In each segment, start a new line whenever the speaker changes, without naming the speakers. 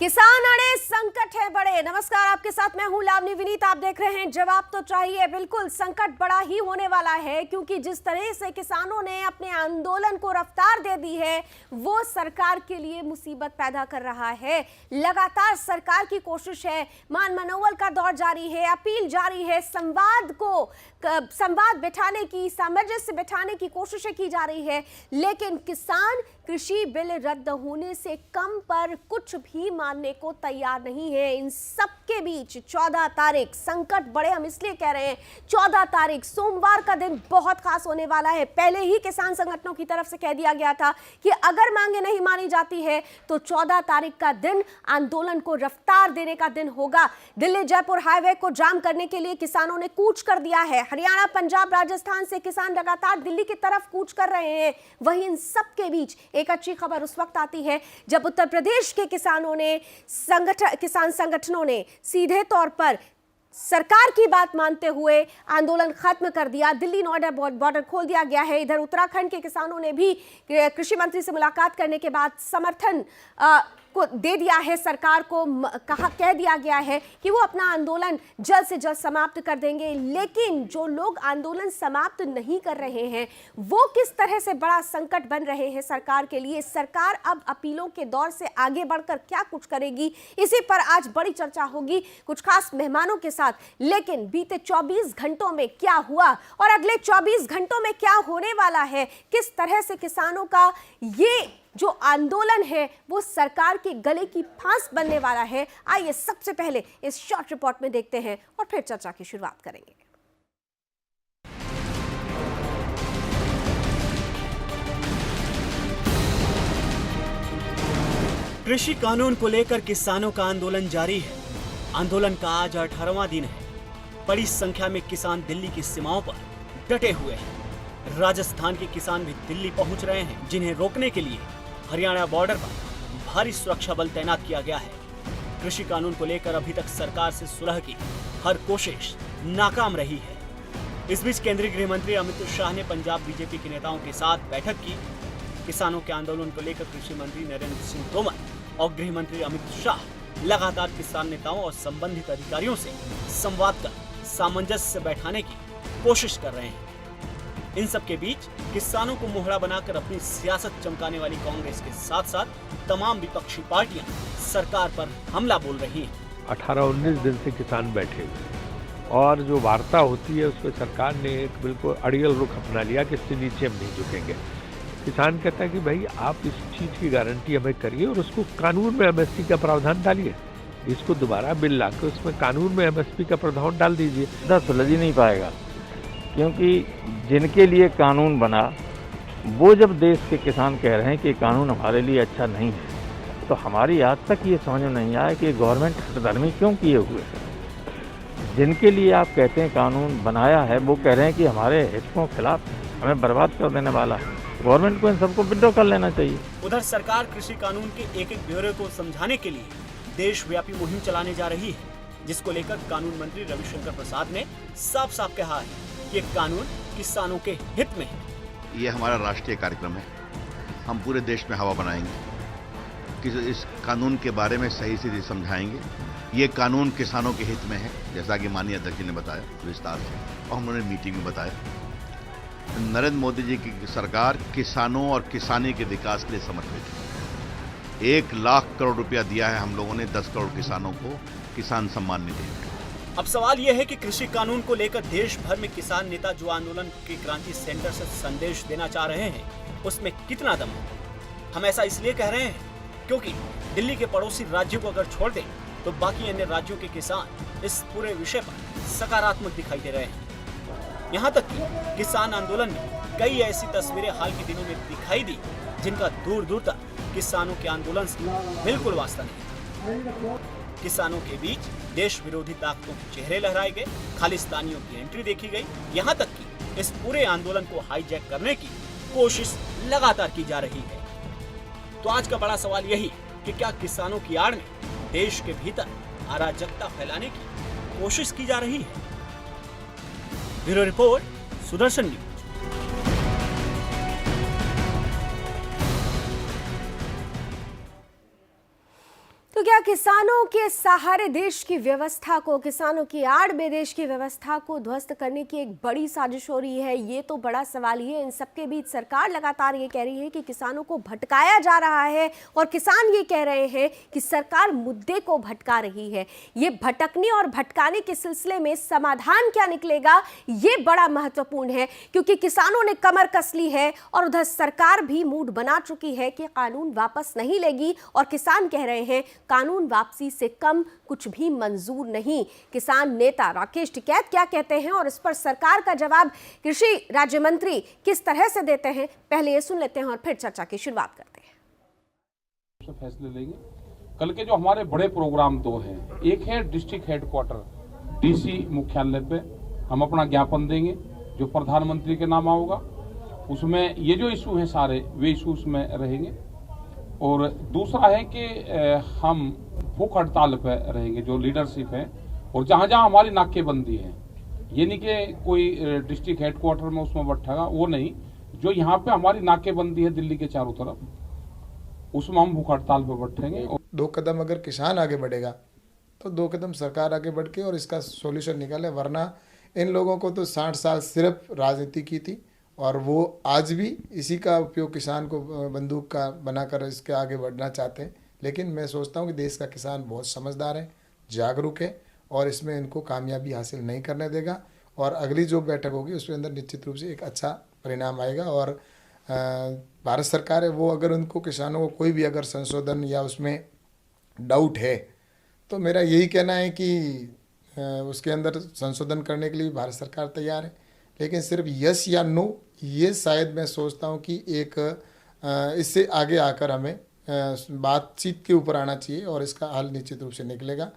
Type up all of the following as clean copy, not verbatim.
किसान अड़े संकट है बड़े। नमस्कार, आपके साथ मैं हूं लावनी विनीत। आप देख रहे हैं जवाब तो चाहिए। बिल्कुल संकट बड़ा ही होने वाला है, क्योंकि जिस तरह से किसानों ने अपने आंदोलन को रफ्तार दे दी है वो सरकार के लिए मुसीबत पैदा कर रहा है। लगातार सरकार की कोशिश है, मान मनोवल का दौर जारी है, अपील जारी है, संवाद बैठाने की, सामंजस्य बैठाने की कोशिशें की जा रही है, लेकिन किसान कृषि बिल रद्द होने से कम पर कुछ भी मानने को तैयार नहीं है। इन सब के बीच 14 तारीख संकट बड़े हम इसलिए कह रहे हैं, 14 तारीख सोमवार का दिन बहुत खास होने वाला है। पहले ही किसान संगठनों की तरफ से कह दिया गया था कि अगर मांगे नहीं मानी जाती है तो 14 तारीख का दिन आंदोलन को रफ्तार देने का दिन होगा। दिल्ली जयपुर हाईवे को जाम करने के लिए किसानों ने कूच कर दिया है। हरियाणा, पंजाब, राजस्थान से किसान लगातार दिल्ली की तरफ कूच कर रहे हैं। वहीं इन सब के बीच एक अच्छी खबर उस वक्त आती है जब उत्तर प्रदेश के किसानों ने किसान संगठनों ने सीधे तौर पर सरकार की बात मानते हुए आंदोलन खत्म कर दिया। दिल्ली नोएडा बॉर्डर खोल दिया गया है। इधर उत्तराखंड के किसानों ने भी कृषि मंत्री से मुलाकात करने के बाद समर्थन को दे दिया है। सरकार को कह दिया गया है कि वो अपना आंदोलन जल्द से जल्द समाप्त कर देंगे। लेकिन जो लोग आंदोलन समाप्त नहीं कर रहे हैं वो किस तरह से बड़ा संकट बन रहे हैं सरकार के लिए। सरकार अब अपीलों के दौर से आगे बढ़कर क्या कुछ करेगी, इसी पर आज बड़ी चर्चा होगी कुछ खास मेहमानों के साथ। लेकिन बीते 24 घंटों में क्या हुआ और अगले 24 घंटों में क्या होने वाला है, किस तरह से किसानों का ये जो आंदोलन है वो सरकार के गले की फांस बनने वाला है, आइए सबसे पहले इस शॉर्ट रिपोर्ट में देखते हैं और फिर चर्चा की शुरुआत करेंगे।
कृषि कानून को लेकर किसानों का आंदोलन जारी है। आंदोलन का आज 18वां दिन है। बड़ी संख्या में किसान दिल्ली की सीमाओं पर डटे हुए हैं। राजस्थान के किसान भी दिल्ली पहुंच रहे हैं, जिन्हें रोकने के लिए हरियाणा बॉर्डर पर भारी सुरक्षा बल तैनात किया गया है। कृषि कानून को लेकर अभी तक सरकार से सुलह की हर कोशिश नाकाम रही है। इस बीच केंद्रीय गृह मंत्री अमित शाह ने पंजाब बीजेपी के नेताओं के साथ बैठक की। किसानों के आंदोलन को लेकर कृषि मंत्री नरेंद्र सिंह तोमर और गृह मंत्री अमित शाह लगातार किसान नेताओं और संबंधित अधिकारियों से संवाद कर सामंजस्य बैठाने की कोशिश कर रहे हैं। इन सब के बीच किसानों को मोहरा बनाकर अपनी सियासत चमकाने वाली कांग्रेस के साथ साथ तमाम विपक्षी पार्टियां सरकार पर हमला बोल रही हैं।
18-19 दिन से किसान बैठे हुए और जो वार्ता होती है उसमें सरकार ने एक बिल्कुल अड़ियल रुख अपना लिया कि इससे नीचे हम नहीं झुकेंगे। किसान कहता है कि भाई आप इस चीज़ की गारंटी हमें करिए और उसको कानून में एमएसपी का प्रावधान डालिए। इसको दोबारा बिल लाकर उसमें कानून में एमएसपी का प्रावधान डाल दीजिए।
सुलझ ही नहीं पाएगा, क्योंकि जिनके लिए कानून बना वो जब देश के किसान कह रहे हैं कि कानून हमारे लिए अच्छा नहीं है, तो हमारी आज तक ये समझ में नहीं आया कि गवर्नमेंट हठधर्मी क्यों किए हुए है। जिनके लिए आप कहते हैं कानून बनाया है वो कह रहे हैं कि हमारे हितों के खिलाफ हमें बर्बाद कर देने वाला है। गवर्नमेंट को इन सबको विड्रॉ कर लेना चाहिए।
उधर सरकार कृषि कानून के एक एक ब्यौरे को समझाने के लिए देशव्यापी मुहिम चलाने जा रही है, जिसको लेकर कानून मंत्री रविशंकर प्रसाद ने साफ साफ कहा है ये कानून किसानों के हित में है।
ये हमारा राष्ट्रीय कार्यक्रम है। हम पूरे देश में हवा बनाएंगे कि इस कानून के बारे में सही से समझाएंगे। ये कानून किसानों के हित में है, जैसा कि माननीय अध्यक्ष जी ने बताया विस्तार से और उन्होंने मीटिंग में बताया। नरेंद्र मोदी जी की सरकार किसानों और किसानी के विकास के लिए समर्पित है। 1 लाख करोड़ रुपया दिया है हम लोगों ने 10 करोड़ किसानों को किसान सम्मान निधि।
अब सवाल यह है कि कृषि कानून को लेकर देश भर में किसान नेता जो आंदोलन के क्रांति सेंटर से संदेश देना चाह रहे हैं उसमें कितना दम है। हम ऐसा इसलिए कह रहे हैं क्योंकि दिल्ली के पड़ोसी राज्यों को अगर छोड़ दें तो बाकी अन्य राज्यों के किसान इस पूरे विषय पर सकारात्मक दिखाई दे रहे हैं। यहाँ तक कि किसान आंदोलन में कई ऐसी तस्वीरें हाल के दिनों में दिखाई दी जिनका दूर दूर तक किसानों के आंदोलन से बिल्कुल वास्ता नहीं। किसानों के बीच देश विरोधी ताकतों के चेहरे लहराए गए, खालिस्तानियों की एंट्री देखी गई। यहाँ तक कि इस पूरे आंदोलन को हाईजैक करने की कोशिश लगातार की जा रही है। तो आज का बड़ा सवाल यही कि क्या किसानों की आड़ में देश के भीतर अराजकता फैलाने की कोशिश की जा रही है। Bureau report, Sudarshan news.
गया किसानों के सहारे देश की व्यवस्था को, किसानों की आड़ में देश की व्यवस्था को ध्वस्त करने की एक बड़ी साजिश हो रही है। ये तो बड़ा सवाल ही है। इन सबके बीच सरकार लगातार ये कह रही है कि किसानों को भटकाया जा रहा है और किसान ये कह रहे हैं कि सरकार मुद्दे को भटका रही है। ये भटकने और भटकाने के सिलसिले में समाधान क्या निकलेगा, ये बड़ा महत्वपूर्ण है, क्योंकि किसानों ने कमर कस ली है और उधर सरकार भी मूड बना चुकी है कि कानून वापस नहीं लेगी और किसान कह रहे हैं कानून वापसी से कम कुछ भी मंजूर नहीं। किसान नेता राकेश टिकैत क्या कहते हैं और इस पर सरकार का जवाब कृषि राज्य मंत्री किस तरह से देते हैं, पहले ये सुन लेते हैं और फिर चर्चा की शुरुआत करते हैं।
फैसले लेंगे। कल के जो हमारे बड़े प्रोग्राम दो हैं, एक है डिस्ट्रिक्ट हेडक्वार्टर डीसी मुख्यालय पे हम अपना ज्ञापन देंगे जो प्रधानमंत्री के नाम होगा। उसमें ये जो इशू हैं सारे वे इशू उसमें रहेंगे। और दूसरा है कि हम भूख हड़ताल पे रहेंगे जो लीडरशिप है, और जहाँ जहाँ हमारी नाकेबंदी है, ये नहीं कि कोई डिस्ट्रिक्ट हेडक्वार्टर में उसमें बैठेगा, वो नहीं, जो यहाँ पे हमारी नाकेबंदी है दिल्ली के चारों तरफ, उसमें हम भूख हड़ताल पे बैठेंगे।
दो कदम अगर किसान आगे बढ़ेगा तो दो कदम सरकार आगे बढ़ के और इसका सॉल्यूशन निकाले, वरना इन लोगों को तो 60 साल सिर्फ राजनीति की थी और वो आज भी इसी का उपयोग किसान को बंदूक का बनाकर इसके आगे बढ़ना चाहते हैं। लेकिन मैं सोचता हूँ कि देश का किसान बहुत समझदार है, जागरूक है और इसमें इनको कामयाबी हासिल नहीं करने देगा। और अगली जो बैठक होगी उसके अंदर निश्चित रूप से एक अच्छा परिणाम आएगा। और भारत सरकार है वो अगर उनको किसानों को कोई भी अगर संशोधन या उसमें डाउट है तो मेरा यही कहना है कि उसके अंदर संशोधन करने के लिए भारत सरकार तैयार है। लेकिन सिर्फ यस या नो, ये शायद मैं सोचता हूँ कि एक इससे आगे आकर हमें बातचीत के ऊपर आना चाहिए और इसका हल निश्चित रूप से निकलेगा।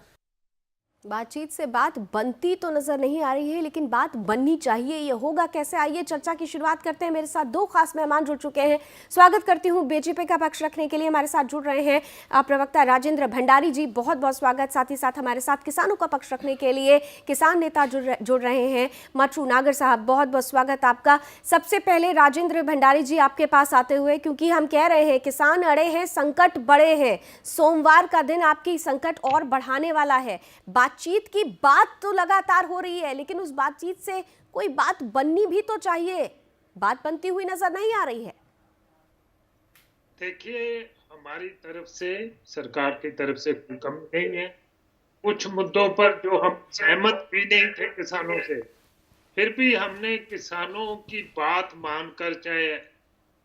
बातचीत से बात बनती तो नजर नहीं आ रही है, लेकिन बात बननी चाहिए। ये होगा कैसे, आइए चर्चा की शुरुआत करते हैं। मेरे साथ दो खास मेहमान जुड़ चुके हैं। स्वागत करती हूं बीजेपी का पक्ष रखने के लिए हमारे साथ जुड़ रहे हैं प्रवक्ता राजेंद्र भंडारी जी, बहुत बहुत स्वागत। साथ ही साथ हमारे साथ किसानों का पक्ष रखने के लिए किसान नेता जुड़ रहे हैं मच्छू नागर साहब, बहुत बहुत स्वागत आपका। सबसे पहले राजेंद्र भंडारी जी आपके पास आते हुए, क्योंकि हम कह रहे हैं किसान अड़े हैं, संकट बड़े हैं, सोमवार का दिन आपकी संकट और बढ़ाने वाला है। बातचीत की बात तो लगातार हो रही है, लेकिन उस बातचीत से कोई बात बननी भी तो चाहिए। बात बनती हुई नजर नहीं आ रही है।
देखिए, हमारी तरफ से, सरकार की तरफ से कोई कमी नहीं है। कुछ मुद्दों पर जो हम सहमत भी नहीं थे किसानों से, फिर भी हमने किसानों की बात मानकर, चाहे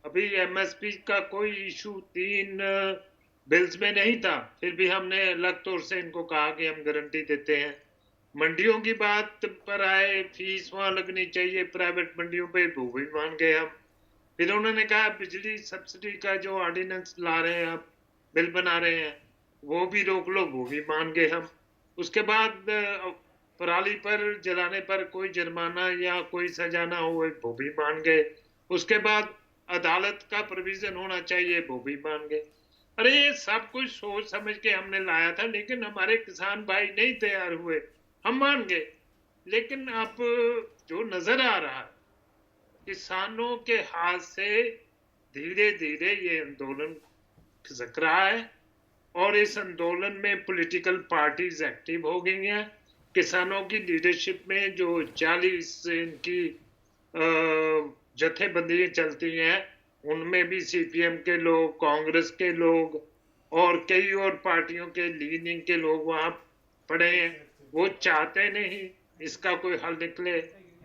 अभी एमएसपी का कोई इशू 3 बिल्स में नहीं था, फिर भी हमने अलग तौर से इनको कहा कि हम गारंटी देते हैं। मंडियों की बात पर आए, फीस वहां लगनी चाहिए प्राइवेट मंडियों पे, वो भी मान गए हम। फिर उन्होंने कहा बिजली सब्सिडी का जो ऑर्डिनेंस ला रहे हैं आप, बिल बना रहे हैं, वो भी रोक लो, वो भी मान गए हम। उसके बाद पराली पर जलाने पर कोई जुर्माना या कोई सजा ना हो, वो भी मान गए। उसके बाद अदालत का प्रोविजन होना चाहिए, वो भी मान गए। अरे ये सब कुछ सोच समझ के हमने लाया था, लेकिन हमारे किसान भाई नहीं तैयार हुए, हम मान गए। लेकिन अब जो नजर आ रहा है, किसानों के हाथ से धीरे धीरे ये आंदोलन खिसक रहा है और इस आंदोलन में पॉलिटिकल पार्टीज एक्टिव हो गई हैं। किसानों की लीडरशिप में जो 40 इनकी जथेबंदी चलती हैं, उनमें भी सीपीएम के लोग, कांग्रेस के लोग और कई और पार्टियों के लीनिंग के लोग वहां पड़े हैं। वो चाहते नहीं इसका कोई हल निकले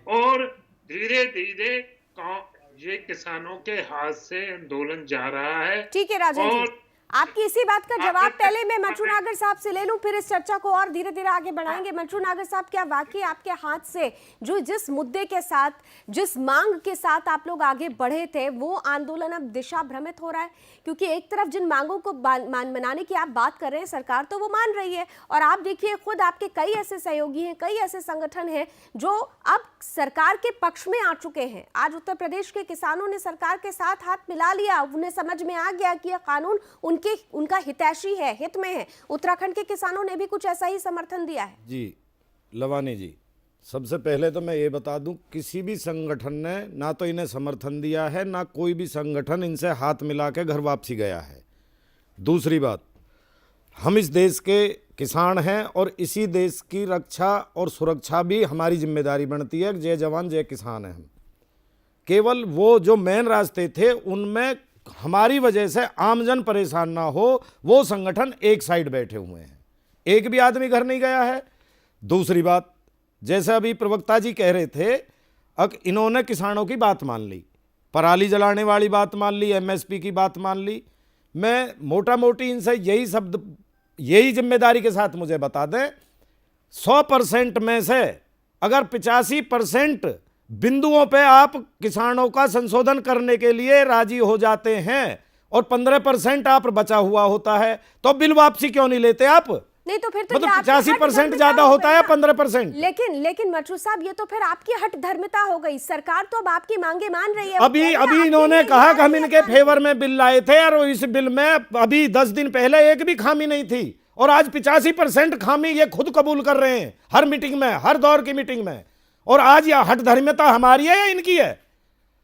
और धीरे धीरे ये किसानों के हाथ से आंदोलन जा रहा है।
ठीक है राजेंद्र जी, आपकी इसी बात का जवाब पहले मैं मच्छू नागर साहब से ले लूं, फिर इस चर्चा को और धीरे धीरे आगे बढ़ाएंगे। मच्छू नागर साहब, क्या वाकई आपके हाथ से जो जिस मुद्दे के साथ, जिस मांग के साथ आप लोग आगे बढ़े थे, वो आंदोलन अब दिशा भ्रमित हो रहा है? क्योंकि एक तरफ जिन मांगों को मनाने की आप बात कर रहे हैं, सरकार तो वो मान रही है, और आप देखिए खुद आपके कई ऐसे सहयोगी हैं, कई ऐसे संगठन हैं जो अब सरकार के पक्ष में आ चुके हैं। आज उत्तर प्रदेश के किसानों ने सरकार के साथ हाथ मिला लिया, उन्हें समझ में आ गया कि यह कानून उनका हितैषी है, हित में है। उत्तराखंड के किसानों ने भी कुछ ऐसा ही समर्थन दिया है।
जी लवानी जी, सबसे पहले तो मैं ये बता दूं, किसी भी संगठन ने ना तो इन्हें समर्थन दिया है, ना कोई भी संगठन इनसे हाथ मिला के घर वापसी गया है। दूसरी बात, हम इस देश के किसान हैं और इसी देश की रक्षा और सुरक्षा भी हमारी जिम्मेदारी बनती है। जय जवान जय किसान है हम। केवल वो जो मेन रास्ते थे उनमें हमारी वजह से आमजन परेशान ना हो, वो संगठन एक साइड बैठे हुए हैं, एक भी आदमी घर नहीं गया है। दूसरी बात, जैसे अभी प्रवक्ता जी कह रहे थे, इन्होंने किसानों की बात मान ली, पराली जलाने वाली बात मान ली, एमएसपी की बात मान ली। मैं मोटा मोटी इनसे यही जिम्मेदारी के साथ मुझे बता दें, 100% में से अगर 85% बिंदुओं पे आप किसानों का संशोधन करने के लिए राजी हो जाते हैं और 15% आप बचा हुआ होता है, तो बिल वापसी क्यों नहीं लेते आप?
नहीं तो फिर तो
मतलब
ये आपकी
85%
हठ
ज्यादा
धर्मिता
होता
हो
है
गई
15%।
लेकिन मटरू साहब, ये तो फिर आपकी हठ धर्मिता हो गई। सरकार तो अब आपकी मांगे मान रही है।
अभी इन्होंने कहा कि हम इनके फेवर में बिल लाए थे और इस बिल में अभी 10 दिन पहले एक भी खामी नहीं थी, और आज 85% खामी ये खुद कबूल कर रहे हैं हर मीटिंग में, हर दौर की मीटिंग में। और आज यह हठ धर्मिता हमारी है या इनकी है?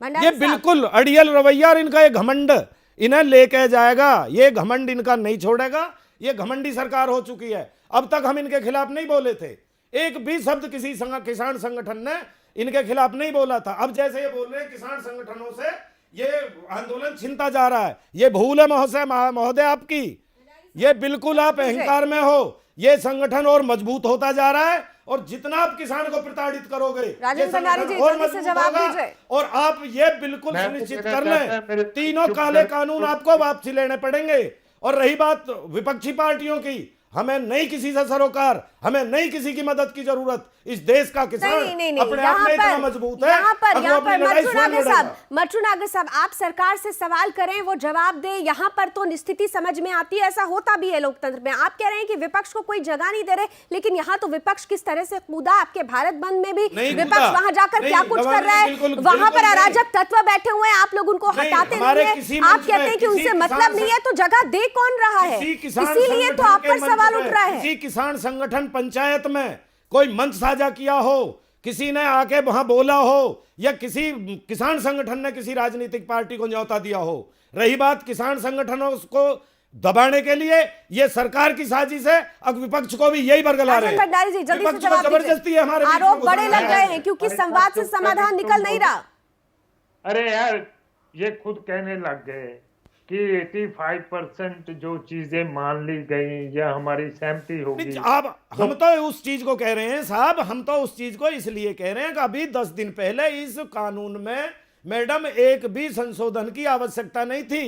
ये बिल्कुल अड़ियल रवैया और इनका ये घमंड इन्हें लेके जाएगा। ये घमंड इनका नहीं छोड़ेगा। ये घमंडी सरकार हो चुकी है। अब तक हम इनके खिलाफ नहीं बोले थे, एक भी शब्द किसी किसान संगठन ने इनके खिलाफ नहीं बोला था। अब जैसे ये बोल रहे हैं किसान संगठनों से ये आंदोलन छिनता जा रहा है, ये भूल है महोदय आपकी। ये बिल्कुल आप अहंकार में हो। ये संगठन और मजबूत होता जा रहा है, और जितना आप किसान को प्रताड़ित करोगे
राजेंद्र भंडारी जी,
और
जल्दी से
मजबूत
जवाब
होगा।
दीजिए।
और आप ये बिल्कुल सुनिश्चित कर लें, तीनों काले कानून आपको वापसी लेने पड़ेंगे। और रही बात विपक्षी पार्टियों की, हमें नहीं किसी से सरोकार, हमें नहीं किसी की मदद की जरूरत। इस देश का किसान अपने आप में इतना मजबूत है।
यहाँ पर मटरू नागर साहब, आप सरकार से सवाल करें, वो जवाब दे। यहाँ पर तो स्थिति समझ में आती है, ऐसा होता भी है लोकतंत्र में। आप कह रहे हैं कि विपक्ष को कोई जगह नहीं दे रहे, लेकिन यहाँ तो विपक्ष किस तरह से कूदा। आपके भारत बंद में भी विपक्ष वहां जाकर क्या कुछ कर रहा है, वहां पर अराजक तत्व बैठे हुए हैं, आप लोग उनको हटाते नहीं है। आप कहते हैं कि उनसे मतलब नहीं है, तो जगह दे कौन रहा है? इसीलिए तो आप पर सवाल उठ रहा है।
किसी किसान संगठन पंचायत में कोई मंच साझा किया हो, किसी ने आके वहां बोला हो, या किसी किसान संगठन ने किसी राजनीतिक पार्टी को न्योता दिया हो। रही बात किसान संगठनों को दबाने के लिए ये सरकार की साजिश है, अब विपक्ष को भी यही बरगला रहे हैं।
भंडारी जी, जल्दी से जवाब
जबरदस्ती है हमारे
आरोप बड़े लग गए हैं, क्योंकि संवाद से समाधान निकल नहीं रहा।
अरे यार, ये खुद कहने लग गए कि 85% जो चीजें मान ली गई या हमारी सहमति होगी।
अब हम तो उस चीज को कह रहे हैं साहब, हम तो उस चीज को इसलिए कह रहे हैं कि अभी 10 दिन पहले इस कानून में मैडम एक भी संशोधन की आवश्यकता नहीं थी।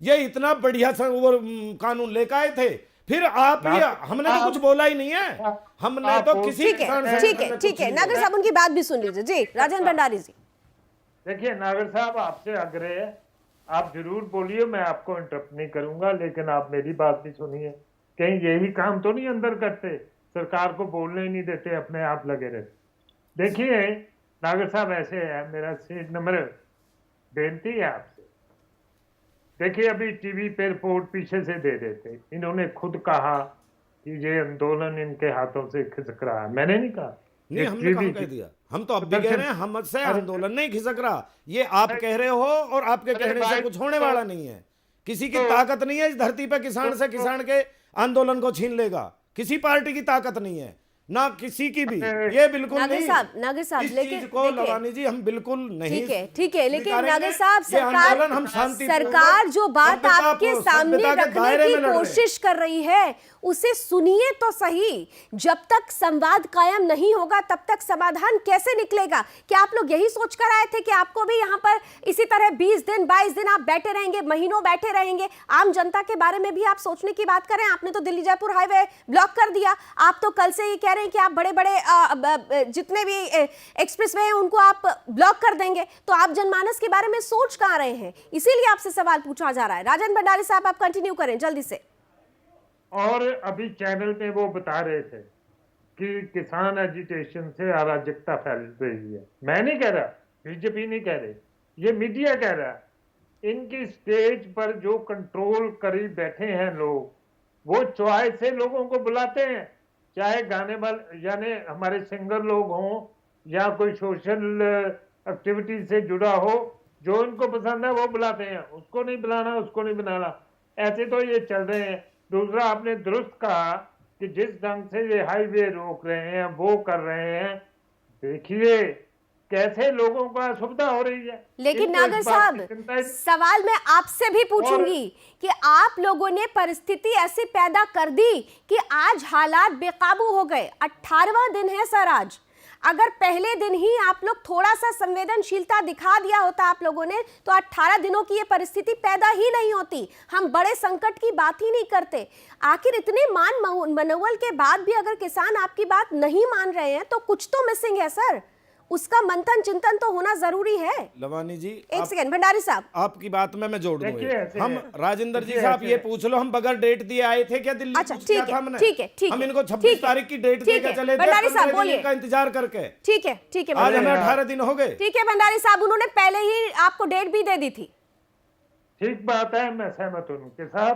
ये इतना बढ़िया कानून लेकर आए थे, फिर आप ये हमने तो कुछ बोला ही नहीं है। हमने तो किसी
ठीक है नागर साहब, उनकी बात भी सुन लीजिए। जी राजेंद्र भंडारी जी।
देखिए नागर साहब, आपसे आग्रह है, आप जरूर बोलिए, मैं आपको इंटरप्ट नहीं करूंगा, लेकिन आप मेरी बात भी सुनिए। कहीं यही काम तो नहीं अंदर करते, सरकार को बोलने ही नहीं देते, अपने आप लगे रहते। देखिए नागर साहब, ऐसे है, मेरा सीट नंबर बेनती है आपसे। देखिए अभी टीवी पे रिपोर्ट पीछे से दे देते, इन्होंने खुद कहा कि ये आंदोलन इनके हाथों से खिसक रहा है। मैंने नहीं कहा,
नहीं, हमने कहाँ कह दिया। हम तो अब भी कह रहे हैं हमसे आंदोलन नहीं खिसक रहा। ये आप कह रहे हो, और आपके कहने से कुछ होने वाला नहीं है। किसी की ताकत नहीं है इस धरती पे किसान से किसान के आंदोलन को छीन लेगा। किसी पार्टी की ताकत नहीं है, ना किसी की भी। ये बिल्कुल
नागर
नहीं।
साहब
इस चीज को लवानी जी हम बिल्कुल नहीं।
ठीक है, लेकिन नागर साहब,
सरकार
जो बात आपके सामने रखने की कोशिश कर रही है उसे सुनिए तो सही। जब तक संवाद कायम नहीं होगा तब तक समाधान कैसे निकलेगा? क्या आप लोग यही सोचकर आए थे कि आपको भी यहाँ पर इसी तरह 20 दिन 22 दिन आप बैठे रहेंगे, महीनों बैठे रहेंगे? आम जनता के बारे में भी आप सोचने की बात करें। आपने तो दिल्ली जयपुर हाईवे ब्लॉक कर दिया। आप तो कल से ये कह रहे हैं कि आप बड़े बड़े जितने भी एक्सप्रेस वे हैं उनको आप ब्लॉक कर देंगे। तो आप जनमानस के बारे में सोच कहाँ रहे हैं? इसीलिए आपसे सवाल पूछा जा रहा है। राजेंद्र भंडारी साहब, आप कंटिन्यू करें जल्दी से।
और अभी चैनल पे वो बता रहे थे कि किसान एजिटेशन से अराजकता फैल रही है। मैं नहीं कह रहा, बीजेपी नहीं कह रही, ये मीडिया कह रहा है। इनकी स्टेज पर जो कंट्रोल करी बैठे हैं लोग, वो चॉइस से लोगों को बुलाते हैं, चाहे गाने वाले यानी हमारे सिंगर लोग हों या कोई सोशल एक्टिविटी से जुड़ा हो, जो इनको पसंद है वो बुलाते हैं। उसको नहीं बुलाना, उसको नहीं बुलाना, ऐसे तो ये चल रहे हैं। दूसरा आपने दुरुस्त कहा कि जिस ढंग से ये हाईवे रोक रहे हैं, वो कर रहे हैं, देखिए कैसे लोगों को असुविधा हो रही है।
लेकिन
इनको
नागर
इस बात
साहब,
की चिंता है।
सवाल मैं आपसे भी पूछूंगी कि आप लोगों ने परिस्थिति ऐसी पैदा कर दी कि आज हालात बेकाबू हो गए। 18वां दिन है सर आज। अगर पहले दिन ही आप लोग थोड़ा सा संवेदनशीलता दिखा दिया होता आप लोगों ने, तो 18 दिनों की ये परिस्थिति पैदा ही नहीं होती। हम बड़े संकट की बात ही नहीं करते। आखिर इतने मनोबल के बाद भी अगर किसान आपकी बात नहीं मान रहे हैं तो कुछ तो मिसिंग है सर। उसका मंथन चिंतन तो होना जरूरी है।
लवानी जी,
एक सेकंड भंडारी साहब,
आपकी बात में मैं जोड़ दूं।
देखिए ऐसे
हम
है।
राजेंद्र जी
देखिए
साहब
ऐसे
ये
है।
पूछ लो, हम बगैर डेट दिए आए थे क्या दिल्ली?
अच्छा
पूछ लिया
ठीक
था
है,
हमने।
ठीक है, ठीक है,
हम इनको
ठीक
26
है,
तारीख की डेट
ठीक
देकर
है।
चले थे,
भंडारी साहब
15
बोलिए।
दिन का इंतजार करके।
ठीक है, ठीक है
आज हमें
भंडारी
18 दिन हो गए।
ठीक है भंडारी साहब, उन्होंने पहले ही आपको डेट भी दे दी थी।
ठीक बात है, मैं सहमत हूँ उनके साथ,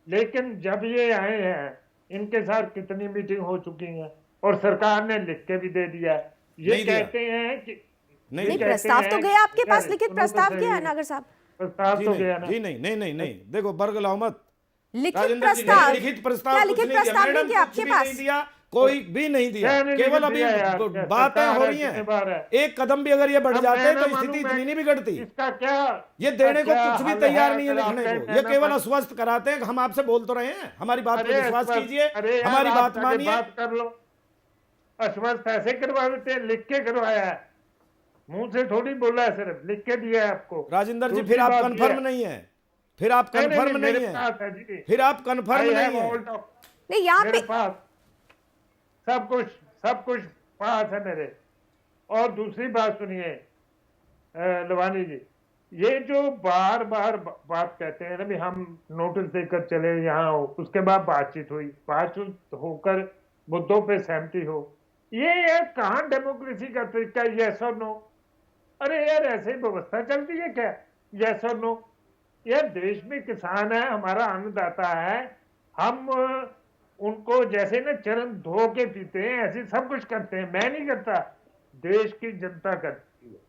लेकिन जब ये आए हैं इनके साथ कितनी मीटिंग हो चुकी है और सरकार ने लिख के भी दे दिया है। ये
नहीं दिया।
कहते हैं कि
नहीं,
नहीं,
कहते
प्रस्ताव तो
हैं
गया आपके
कि-
पास, लिखित
सुनो तो
प्रस्ताव
सही।
गया है नागर साहब।
प्रस्ताव
जी
तो
नहीं,
गया ना।
जी नहीं, नहीं नहीं नहीं, देखो बर्ग लाओ मत।
लिखित
राजेंद्र जी,
प्रस्ताव,
लिखित प्रस्ताव
क्या
कुछ
लिखित
नहीं दिया
प्रस्ताव नहीं
मैडम,
किया
कुछ
आपके
भी
पास?
नहीं दिया, कोई भी नहीं दिया।
क्या नहीं
केवल
लिखित
अभी
दिया यार? क्या
बातें
सरकार
हो
है,
रही
कितने
हैं।
बार है?
एक कदम भी अगर ये बढ़
अब
जाते
मैं
तो
ना
स्थिति
मानूं,
इतनी
मैं
नहीं बिगड़ती।
इसका क्या
ये देने को
क्या
कुछ भी
हल
तैयार
है?
नहीं है
अगर
लिखने
आपने
को। ये
कहना
केवल
पड़-
आश्वस्त कराते हैं कि हम आपसे बोल तो रहे हैं, हमारी बात पर
अरे
विश्वास
आश्वस्त-
कीजिए,
अरे यार,
हमारी
आप
बात
जाके
मानिए।
बात कर लो। आश्वस्त ऐसे करवा देते हैं, लिख के करवाया है, मुंह से थोड़ी बोला है, सिर्फ लिख के दिया है आपको।
राजेंद्र जी,
दूसरी
फिर आप
बात ये
कंफर्म
है-
नहीं है, फिर आप
नहीं,
कंफर्म
मेरे
नहीं है,
पास है जी।
फिर आप कंफर्म
I have
नहीं
all
है।
doc-
नहीं, यहाँ
मेरे
पे
पास सब कुछ पास है मेरे। और दूसरी बात सुनिए लवानी जी, ये जो बार बार बात कहते हैं ना भी हम नोटिस देकर चले यहाँ हो, उसके बाद बातचीत हुई, बातचीत होकर मुद्दों पे सहमति हो, ये यार कहाँ डेमोक्रेसी का तरीका? यस और नो? अरे यार ऐसे ही व्यवस्था चलती है क्या? यस और नो? यार देश में किसान है, हमारा अन्नदाता है, हम उनको जैसे ना चरण धो के पीते हैं ऐसे सब कुछ करते हैं। मैं नहीं करता, देश की जनता करती है।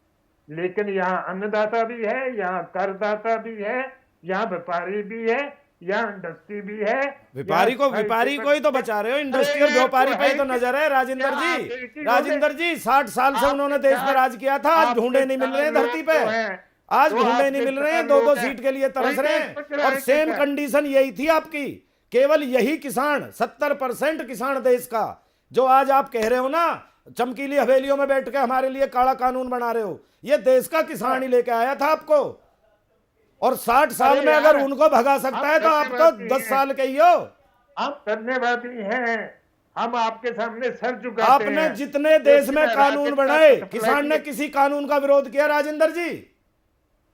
लेकिन यहाँ अन्नदाता भी है, यहाँ करदाता भी है, यहाँ व्यापारी भी है, यहाँ इंडस्ट्री भी है।
व्यापारी को ही तो बचा रहे हो, इंडस्ट्री और व्यापारी पे ही तो नजर है। राजेंद्र जी 60 साल से उन्होंने देश पर राज किया था, आज ढूंढे नहीं मिल रहे हैं धरती पे, आज ढूंढे नहीं मिल रहे हैं, 2-2 सीट के लिए तरस रहे हैं। और सेम कंडीशन यही थी आपकी, केवल यही किसान 70% किसान देश का, जो आज आप कह रहे हो ना चमकीली हवेलियों में बैठ के हमारे लिए काला कानून बना रहे हो, ये देश का किसान ही लेके आया था आपको। और 60 साल में अगर उनको भगा सकता है तो आप तो 10 साल के ही हो।
हम धन्यवादी हैं, हम आपके सामने सर झुकाते
आपने
हैं।
जितने देश में कानून बनाए, किसान ने किसी कानून का विरोध किया? राजेंद्र जी,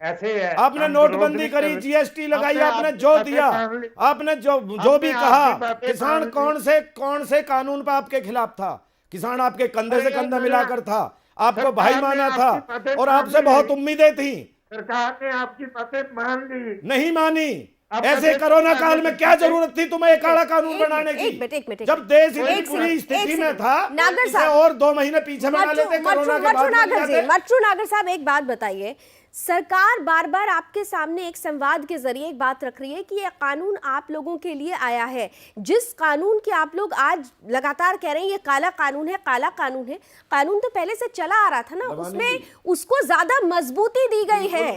ऐसे है,
आपने
हम
नोटबंदी
विरोध
करी,
नहीं कर-
जीएसटी लगाई,
हमने
आपने
आपकी
जो
बातें
दिया,
मान ली।
आपने जो भी
हमने
कहा,
आपकी बातें
किसान
मान ली।
कौन से कानून पर आपके खिलाफ था? किसान आपके कंधे से
अरे यार,
कंधा
मेरा-
मिलाकर था, आपको
सरकार
भाई
ने
माना
आपकी
था
बातें
और
मान
आपसे
ली।
बहुत उम्मीदें थी,
सरकार ने आपकी बातें मान ली।
नहीं मानी।
अब
ऐसे
बजट
कोरोना
में
काल में क्या जरूरत थी तुम्हें एक काला कानून बनाने की?
एक मिनट,
जब देश
एक
इतनी बुरी
सेकंड,
स्थिति
एक
में
सेकंड।
था,
नागर
इसे
साहब,
और 2 महीने पीछे बना लेते कोरोना के बाद
नागर जी,
जाते।
मर्चू नागर साहब, एक बात बताइए, सरकार बार बार आपके सामने एक संवाद के जरिए एक बात रख रही है कि यह कानून आप लोगों के लिए आया है। जिस कानून की आप लोग आज लगातार कह रहे हैं ये काला कानून है, काला कानून है, कानून तो पहले से चला आ रहा था ना, उसमें उसको ज्यादा मजबूती दी गई है।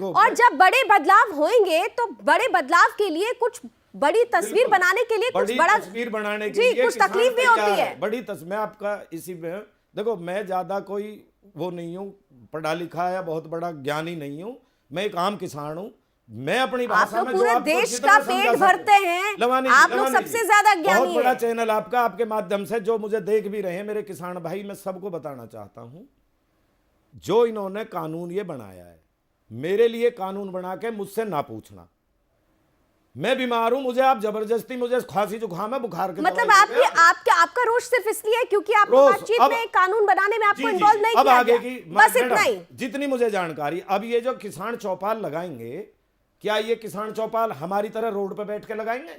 और जब बड़े बदलाव होंगे तो बड़े बदलाव के लिए कुछ बड़ी तस्वीर बनाने के लिए कुछ बड़ा
तस्वीर बनाने के
जी,
लिए
कुछ
किसान
तकलीफ भी
तैयार
होती है।
बड़ी तस्वीर में आपका इसी में देखो, मैं ज्यादा कोई वो नहीं हूँ, पढ़ा लिखा या बहुत बड़ा ज्ञानी नहीं हूँ, मैं एक आम किसान हूँ। मैं अपनी
आप
भाषा
लोग
में
पूरे
जो आपको
देश
जितना
का
समझा
पेट
सकूं।
भरते हैं,
लवानी
आप लोग
लवानी
सबसे
जी,
ज्यादा ज्ञानी
बहुत बड़ा
हैं।
चैनल आपका, आपके माध्यम से जो मुझे देख भी रहे हैं मेरे किसान भाई, मैं सबको बताना चाहता हूं, जो इन्होंने कानून ये बनाया है, मेरे लिए कानून बना के मुझसे ना पूछना। मैं बीमार हूं, मुझे आप जबरदस्ती, मुझे खांसी जुकाम है, बुखार के
मतलब
दवाई देते हैं।
आपका रोष सिर्फ इसलिए है क्योंकि आपको
रोष,
बातचीत
अब-
में कानून बनाने में आपको
जी, जी,
इन्वॉल्व नहीं
अब
किया
आगे
गया।
की
बस
मैडम,
इतना ही।
जितनी मुझे जानकारी, अब ये जो किसान चौपाल लगाएंगे, क्या ये किसान चौपाल हमारी तरह रोड पे बैठ के लगाएंगे?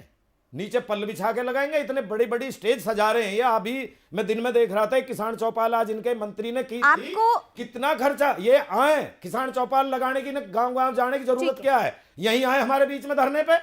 नीचे पल्ल बिछा के लगाएंगे, इतने बड़ी बड़ी स्टेज सजा रहे हैं। ये अभी मैं दिन में देख रहा था, किसान चौपाल आज इनके मंत्री ने की थी, कितना खर्चा। ये आए किसान चौपाल लगाने की, गांव गांव जाने की जरूरत क्या है, यहीं आए हमारे बीच में धरने पे।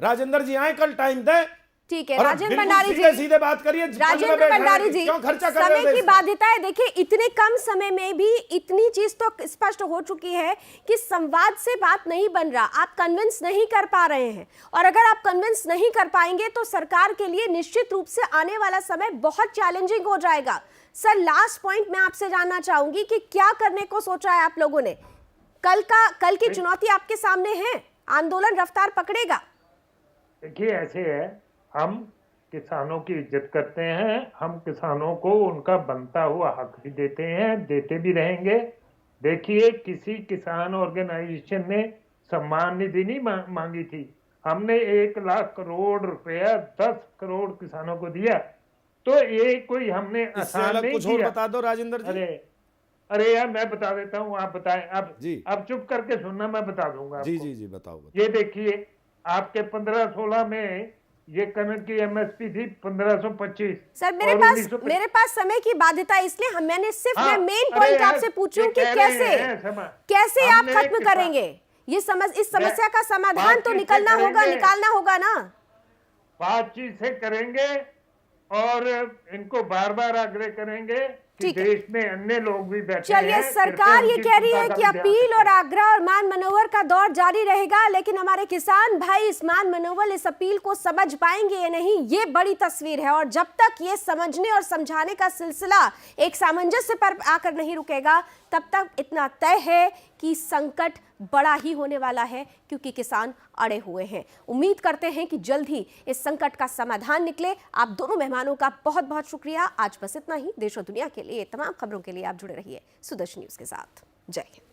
राजेंद्र जी आए, कल टाइम दे।
ठीक है राजेंद्र भंडारी जी,
सीधे बात करिए।
राजेंद्र भंडारी जी, समय की बाध्यता है। देखिए इतने कम समय में भी इतनी चीज तो स्पष्ट हो चुकी है कि संवाद से बात नहीं बन रहा, आप कन्विंस नहीं कर पा रहे हैं। और अगर आप कन्विंस नहीं कर पाएंगे तो सरकार के लिए निश्चित रूप से आने वाला समय बहुत चैलेंजिंग हो जाएगा। सर लास्ट पॉइंट मैं आपसे जानना चाहूंगी कि क्या करने को सोचा है आप लोगों ने? कल की चुनौती आपके सामने है, आंदोलन रफ्तार पकड़ेगा।
देखिए ऐसे है, हम किसानों की इज्जत करते हैं, हम किसानों को उनका बनता हुआ हक भी देते हैं, देते भी रहेंगे। देखिए किसी किसान ऑर्गेनाइजेशन ने सम्मान निधि नहीं मांगी थी, हमने 1 लाख करोड़ रुपया 10 करोड़ किसानों को दिया। तो ये कोई हमने आसान नहीं
कुछ
किया।
और बता दो राजेंद्र जी।
अरे यार मैं बता देता हूँ, आप बताएं। अब चुप करके सुनना, मैं बता दूंगा आपको।
जी बताओ।
ये देखिए आपके 15-16 में ये कनक की एमएसपी थी 1525।
सर मेरे पास समय की बाध्यता, इसलिए मैंने सिर्फ मैं मेन पॉइंट आपसे पूछूं कि कैसे आप खत्म करेंगे ये इस समस्या का समाधान तो निकालना होगा ना।
बातचीत से करेंगे और इनको बार बार आग्रह करेंगे कि देश में अन्य लोग भी बैठे हैं।
चलिए सरकार ये कह रही है कि अपील और आग्रह और मान मनोवर का दौर जारी रहेगा, लेकिन हमारे किसान भाई इस मान मनोवर, इस अपील को समझ पाएंगे या नहीं, ये बड़ी तस्वीर है। और जब तक ये समझने और समझाने का सिलसिला एक सामंजस्य पर आकर नहीं रुकेगा, तब तक इतना तय है कि संकट बड़ा ही होने वाला है, क्योंकि किसान अड़े हुए हैं। उम्मीद करते हैं कि जल्द ही इस संकट का समाधान निकले। आप दोनों मेहमानों का बहुत बहुत शुक्रिया। आज बस इतना ही। देश और दुनिया के लिए तमाम खबरों के लिए आप जुड़े रहिए सुदर्शन न्यूज के साथ। जय हिंद।